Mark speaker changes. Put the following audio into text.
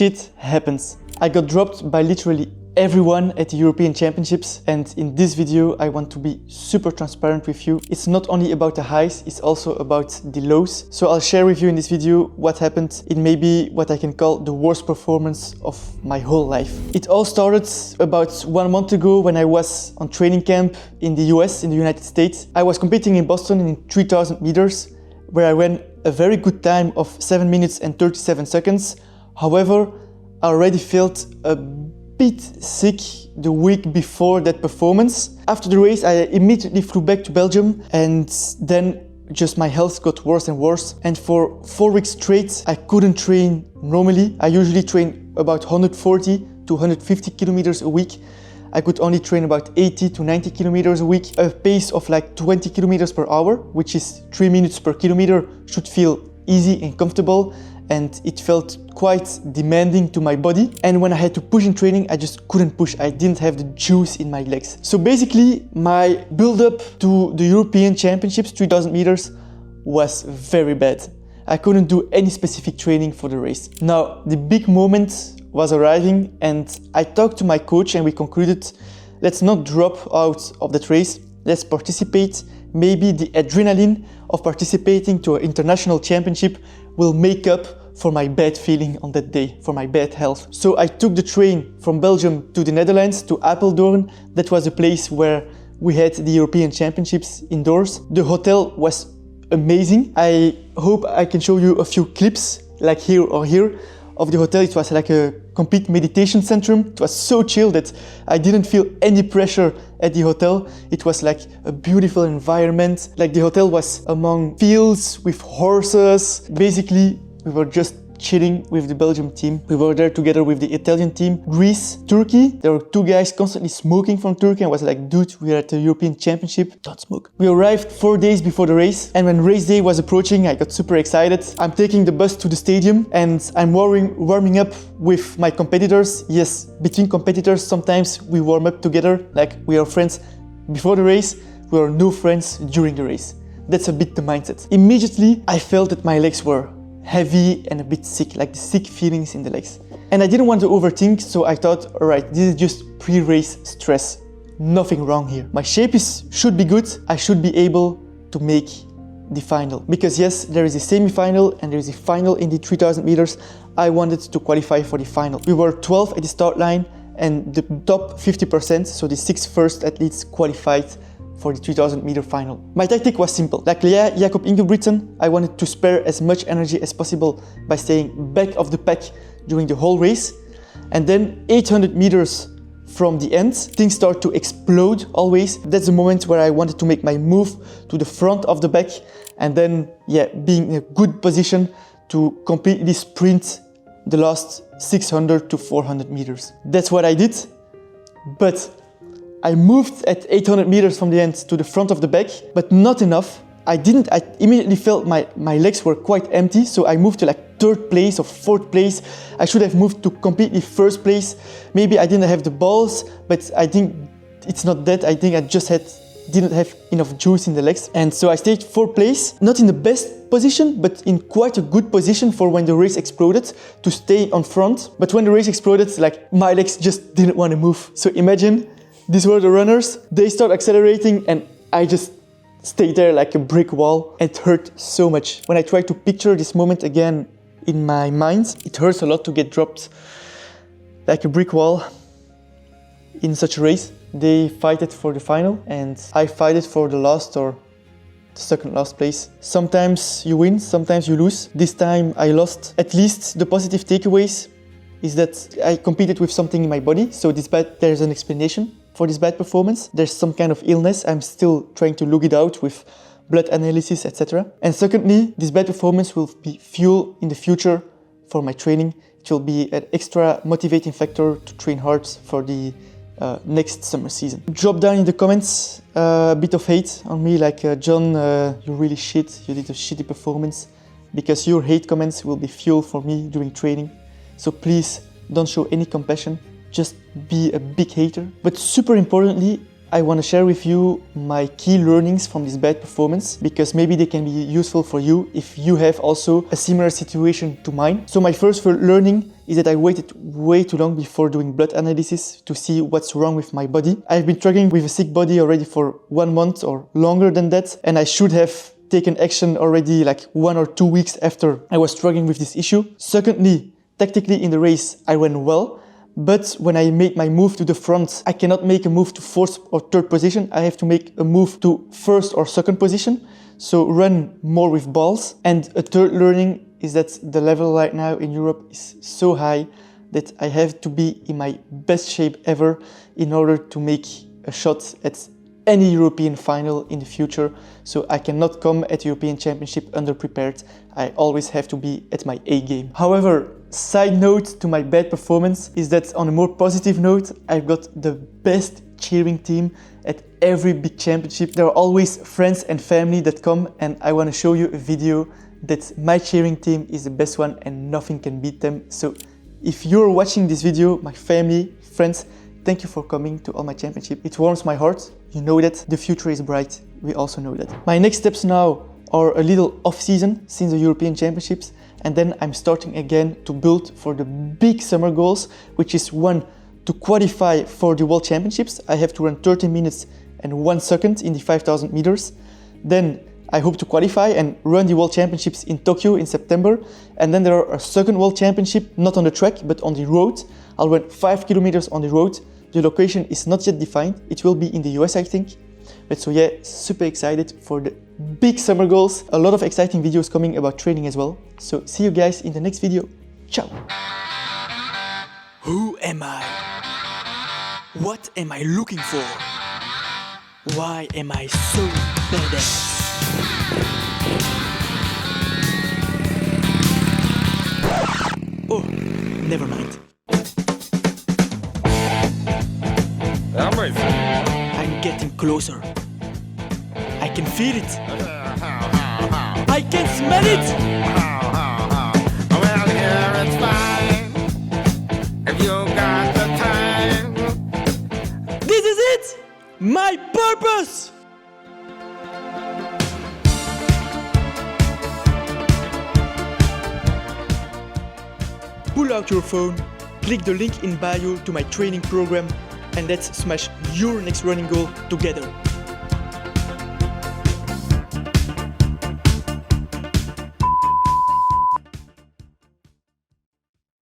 Speaker 1: shit happens. I got dropped by literally everyone at the European Championships, and in this video I want to be super transparent with you. It's not only about the highs, it's also about the lows. So I'll share with you in this video what happened in maybe what I can call the worst performance of my whole life. It all started about 1 month ago when I was on training camp in the US, in the United States. I was competing in Boston in 3000 meters, where I ran a very good time of 7 minutes and 37 seconds. However, I already felt a bit sick the week before that performance. After the race, I immediately flew back to Belgium, and then just my health got worse and worse. And for 4 weeks straight, I couldn't train normally. I usually train about 140 to 150 kilometers a week. I could only train about 80 to 90 kilometers a week, a pace of like 20 kilometers per hour, which is 3 minutes per kilometer, should feel easy and comfortable. And it felt quite demanding to my body. And when I had to push in training, I just couldn't push. I didn't have the juice in my legs. So basically, my build-up to the European Championships, 3000 meters, was very bad. I couldn't do any specific training for the race. Now, the big moment was arriving, and I talked to my coach and we concluded, let's not drop out of that race. Let's participate. Maybe the adrenaline of participating to an international championship will make up for my bad feeling on that day, for my bad health. So I took the train from Belgium to the Netherlands, to Apeldoorn. That was the place where we had the European Championships indoors. The hotel was amazing. I hope I can show you a few clips, like here or here, of the hotel. It was like a complete meditation center. It was so chill that I didn't feel any pressure at the hotel. It was like a beautiful environment. Like the hotel was among fields with horses. Basically, we were just chilling with the Belgium team. We were there together with the Italian team. Greece, Turkey. There were 2 guys constantly smoking from Turkey. I was like, dude, we are at the European Championship. Don't smoke. We arrived 4 days before the race. And when race day was approaching, I got super excited. I'm taking the bus to the stadium and I'm warming up with my competitors. Yes, between competitors, sometimes we warm up together. Like we are friends before the race. We are no friends during the race. That's a bit the mindset. Immediately, I felt that my legs were heavy and a bit sick, like the sick feelings in the legs. And I didn't want to overthink, so I thought, all right, this is just pre-race stress. Nothing wrong here. My shape should be good. I should be able to make the final. Because yes, there is a semi-final and there is a final in the 3000 meters. I wanted to qualify for the final. We were 12 at the start line, and the top 50%, so the 6 first athletes, qualified for the 3000 meter final. My tactic was simple. Like Jakob Ingebrigtsen, I wanted to spare as much energy as possible by staying back of the pack during the whole race. And then 800 meters from the end, things start to explode always. That's the moment where I wanted to make my move to the front of the pack, and then being in a good position to completely sprint the last 600 to 400 meters. That's what I did, but I moved at 800 meters from the end to the front of the back, but not enough. I immediately felt my legs were quite empty, so I moved to like 3rd place or 4th place. I should have moved to completely 1st place. Maybe I didn't have the balls, but I think it's not that. I think I just didn't have enough juice in the legs. And so I stayed 4th place, not in the best position, but in quite a good position for when the race exploded, to stay on front. But when the race exploded, like my legs just didn't want to move. So imagine, these were the runners. They start accelerating and I just stayed there like a brick wall. It hurt so much. When I try to picture this moment again in my mind, it hurts a lot to get dropped like a brick wall in such a race. They fight it for the final and I fight it for the last or the 2nd last place. Sometimes you win, sometimes you lose. This time I lost. At least the positive takeaways is that I competed with something in my body. So despite there's an explanation for this bad performance, there's some kind of illness. I'm still trying to look it out with blood analysis, etc. And secondly, this bad performance will be fuel in the future for my training. It will be an extra motivating factor to train hard for the next summer season. Drop down in the comments a bit of hate on me, like John, you really shit, you did a shitty performance, because your hate comments will be fuel for me during training. So please don't show any compassion, just be a big hater. But super importantly, I want to share with you my key learnings from this bad performance, because maybe they can be useful for you if you have also a similar situation to mine. So my first learning is that I waited way too long before doing blood analysis to see what's wrong with my body. I've been struggling with a sick body already for 1 month or longer than that, and I should have taken action already like 1 or 2 weeks after I was struggling with this issue. Secondly, tactically in the race I ran well, but when I made my move to the front, I cannot make a move to 4th or 3rd position. I have to make a move to 1st or 2nd position, so run more with balls. And a third learning is that the level right now in Europe is so high that I have to be in my best shape ever in order to make a shot at any European final in the future. So I cannot come at European Championship underprepared. I always have to be at my A game. However, side note to my bad performance is that on a more positive note, I've got the best cheering team at every big championship. There are always friends and family that come, and I want to show you a video that my cheering team is the best one and nothing can beat them. So if you're watching this video, my family, friends, thank you for coming to all my championship. It warms my heart. You know that the future is bright. We also know that. My next steps now are a little off season since the European Championships, and then I'm starting again to build for the big summer goals, which is 1, to qualify for the World Championships. I have to run 30 minutes and 1 second in the 5,000 meters. Then I hope to qualify and run the World Championships in Tokyo in September. And then there are a second World Championship, not on the track, but on the road. I'll run 5 kilometers on the road. The location is not yet defined. It will be in the US, I think. But so yeah, super excited for the big summer goals. A lot of exciting videos coming about training as well. So see you guys in the next video. Ciao! Who am I? What am I looking for? Why am I so badass? Oh, never mind.
Speaker 2: I'm ready.
Speaker 1: I'm getting closer. I can feel it. I can smell it.
Speaker 2: Well, here it's fine. If you got the time.
Speaker 1: This is it! My purpose! Pull out your phone, click the link in bio to my training program, and let's smash your next running goal together.